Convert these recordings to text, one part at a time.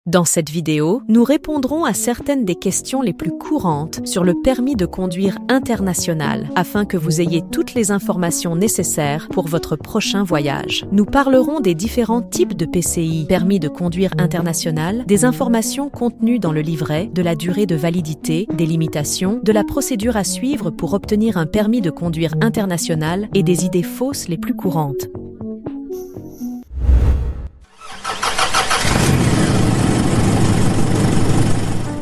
Dans cette vidéo, nous répondrons à certaines des questions les plus courantes sur le permis de conduire international, afin que vous ayez toutes les informations nécessaires pour votre prochain voyage. Nous parlerons des différents types de PCI, permis de conduire international, des informations contenues dans le livret, de la durée de validité, des limitations, de la procédure à suivre pour obtenir un permis de conduire international et des idées fausses les plus courantes.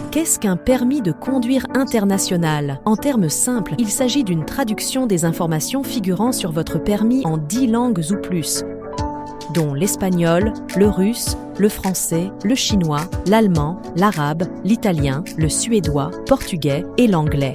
Qu'est-ce qu'un permis de conduire international? En termes simples, il s'agit d'une traduction des informations figurant sur votre permis en 10 langues ou plus, dont l'espagnol, le russe, le français, le chinois, l'allemand, l'arabe, l'italien, le suédois, portugais et l'anglais.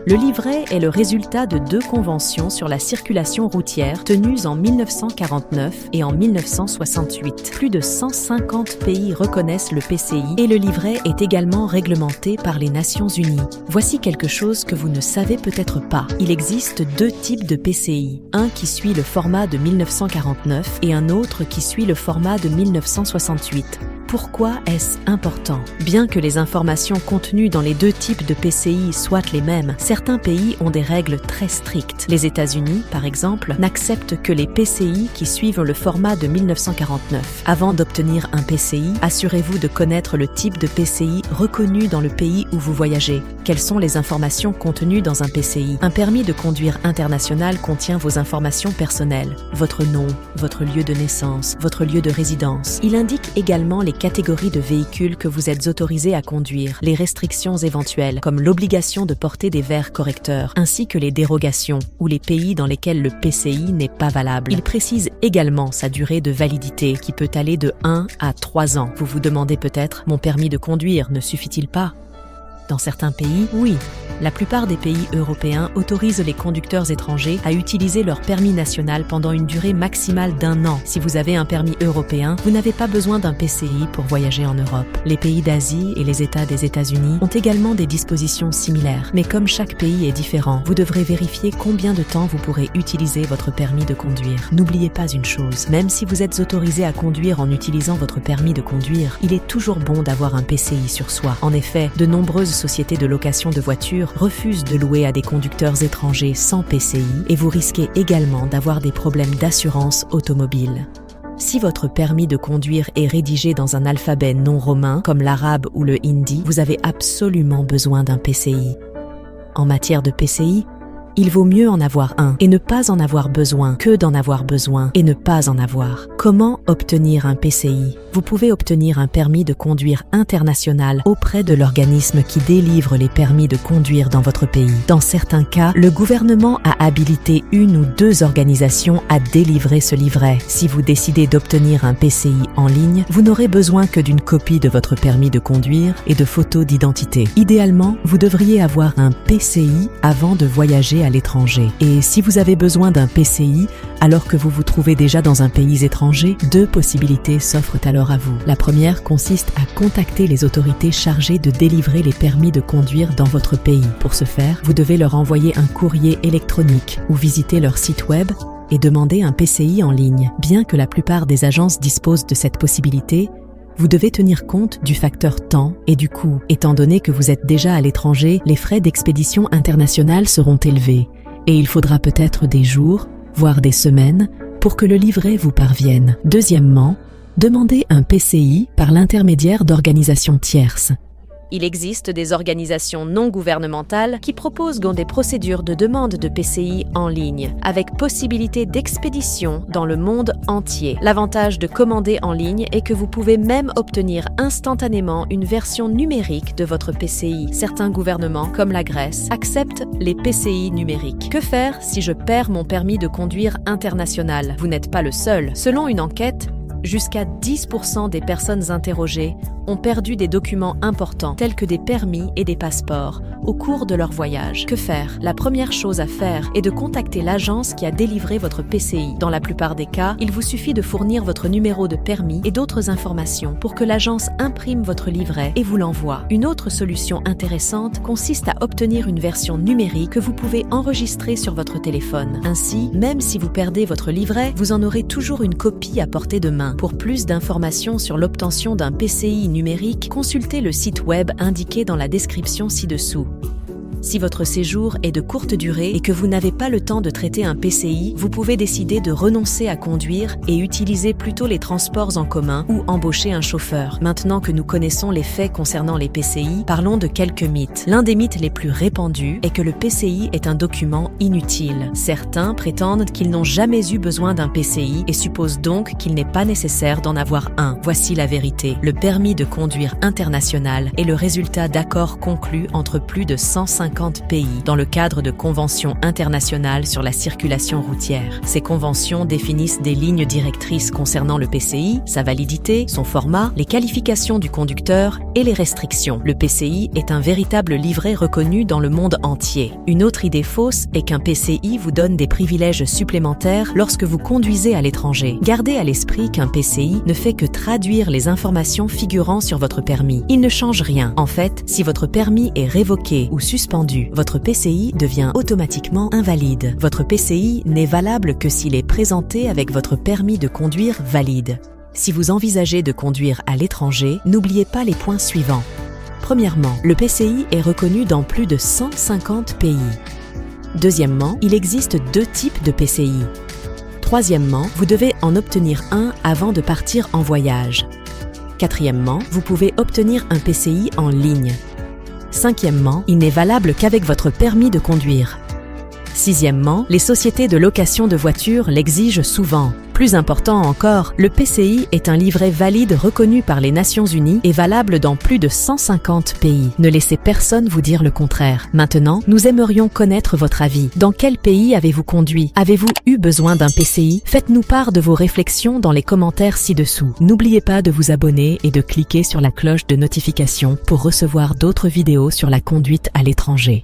Le livret est le résultat de 2 conventions sur la circulation routière tenues en 1949 et en 1968. Plus de 150 pays reconnaissent le PCI et le livret est également réglementé par les Nations Unies. Voici quelque chose que vous ne savez peut-être pas. Il existe 2 types de PCI, un qui suit le format de 1949 et un autre qui suit le format de 1968. Pourquoi est-ce important? Bien que les informations contenues dans les 2 types de PCI soient les mêmes, certains pays ont des règles très strictes. Les États-Unis, par exemple, n'acceptent que les PCI qui suivent le format de 1949. Avant d'obtenir un PCI, assurez-vous de connaître le type de PCI reconnu dans le pays où vous voyagez. Quelles sont les informations contenues dans un PCI? Un permis de conduire international contient vos informations personnelles, votre nom, votre lieu de naissance, votre lieu de résidence. Il indique également les catégories de véhicules que vous êtes autorisé à conduire, les restrictions éventuelles, comme l'obligation de porter des verres correcteurs, ainsi que les dérogations ou les pays dans lesquels le PCI n'est pas valable. Il précise également sa durée de validité, qui peut aller de 1 à 3 ans. Vous vous demandez peut-être, mon permis de conduire ne suffit-il pas? Dans certains pays, oui. La plupart des pays européens autorisent les conducteurs étrangers à utiliser leur permis national pendant une durée maximale d'1 an. Si vous avez un permis européen, vous n'avez pas besoin d'un PCI pour voyager en Europe. Les pays d'Asie et les États des États-Unis ont également des dispositions similaires. Mais comme chaque pays est différent, vous devrez vérifier combien de temps vous pourrez utiliser votre permis de conduire. N'oubliez pas une chose, même si vous êtes autorisé à conduire en utilisant votre permis de conduire, il est toujours bon d'avoir un PCI sur soi. En effet, de nombreuses sociétés de location de voitures refusent de louer à des conducteurs étrangers sans PCI et vous risquez également d'avoir des problèmes d'assurance automobile. Si votre permis de conduire est rédigé dans un alphabet non romain, comme l'arabe ou le hindi, vous avez absolument besoin d'un PCI. En matière de PCI, il vaut mieux en avoir un et ne pas en avoir besoin que d'en avoir besoin et ne pas en avoir. Comment obtenir un PCI? Vous pouvez obtenir un permis de conduire international auprès de l'organisme qui délivre les permis de conduire dans votre pays. Dans certains cas, le gouvernement a habilité 1 ou 2 organisations à délivrer ce livret. Si vous décidez d'obtenir un PCI en ligne, vous n'aurez besoin que d'une copie de votre permis de conduire et de photos d'identité. Idéalement, vous devriez avoir un PCI avant de voyager à l'étranger. Et si vous avez besoin d'un PCI alors que vous vous trouvez déjà dans un pays étranger, 2 possibilités s'offrent alors à vous. La première consiste à contacter les autorités chargées de délivrer les permis de conduire dans votre pays. Pour ce faire, vous devez leur envoyer un courrier électronique ou visiter leur site web et demander un PCI en ligne. Bien que la plupart des agences disposent de cette possibilité, vous devez tenir compte du facteur temps et du coût. Étant donné que vous êtes déjà à l'étranger, les frais d'expédition internationale seront élevés et il faudra peut-être des jours, voire des semaines, pour que le livret vous parvienne. Deuxièmement, demandez un PCI par l'intermédiaire d'organisations tierces. Il existe des organisations non gouvernementales qui proposent des procédures de demande de PCI en ligne, avec possibilité d'expédition dans le monde entier. L'avantage de commander en ligne est que vous pouvez même obtenir instantanément une version numérique de votre PCI. Certains gouvernements, comme la Grèce, acceptent les PCI numériques. Que faire si je perds mon permis de conduire international? Vous n'êtes pas le seul. Selon une enquête, jusqu'à 10% des personnes interrogées ont perdu des documents importants tels que des permis et des passeports au cours de leur voyage. Que faire? La première chose à faire est de contacter l'agence qui a délivré votre PCI. Dans la plupart des cas, il vous suffit de fournir votre numéro de permis et d'autres informations pour que l'agence imprime votre livret et vous l'envoie. Une autre solution intéressante consiste à obtenir une version numérique que vous pouvez enregistrer sur votre téléphone. Ainsi, même si vous perdez votre livret, vous en aurez toujours une copie à portée de main. Pour plus d'informations sur l'obtention d'un PCI numérique, consultez le site web indiqué dans la description ci-dessous. Si votre séjour est de courte durée et que vous n'avez pas le temps de traiter un PCI, vous pouvez décider de renoncer à conduire et utiliser plutôt les transports en commun ou embaucher un chauffeur. Maintenant que nous connaissons les faits concernant les PCI, parlons de quelques mythes. L'un des mythes les plus répandus est que le PCI est un document inutile. Certains prétendent qu'ils n'ont jamais eu besoin d'un PCI et supposent donc qu'il n'est pas nécessaire d'en avoir un. Voici la vérité. Le permis de conduire international est le résultat d'accords conclus entre plus de 150 pays dans le cadre de conventions internationales sur la circulation routière. Ces conventions définissent des lignes directrices concernant le PCI, sa validité, son format, les qualifications du conducteur et les restrictions. Le PCI est un véritable livret reconnu dans le monde entier. Une autre idée fausse est qu'un PCI vous donne des privilèges supplémentaires lorsque vous conduisez à l'étranger. Gardez à l'esprit qu'un PCI ne fait que traduire les informations figurant sur votre permis. Il ne change rien. En fait, si votre permis est révoqué ou suspendu, votre PCI devient automatiquement invalide. Votre PCI n'est valable que s'il est présenté avec votre permis de conduire valide. Si vous envisagez de conduire à l'étranger, n'oubliez pas les points suivants. Premièrement, le PCI est reconnu dans plus de 150 pays. Deuxièmement, il existe 2 types de PCI. Troisièmement, vous devez en obtenir un avant de partir en voyage. Quatrièmement, vous pouvez obtenir un PCI en ligne. Cinquièmement, il n'est valable qu'avec votre permis de conduire. Sixièmement, les sociétés de location de voitures l'exigent souvent. Plus important encore, le PCI est un livret valide reconnu par les Nations Unies et valable dans plus de 150 pays. Ne laissez personne vous dire le contraire. Maintenant, nous aimerions connaître votre avis. Dans quel pays avez-vous conduit? Avez-vous eu besoin d'un PCI? Faites-nous part de vos réflexions dans les commentaires ci-dessous. N'oubliez pas de vous abonner et de cliquer sur la cloche de notification pour recevoir d'autres vidéos sur la conduite à l'étranger.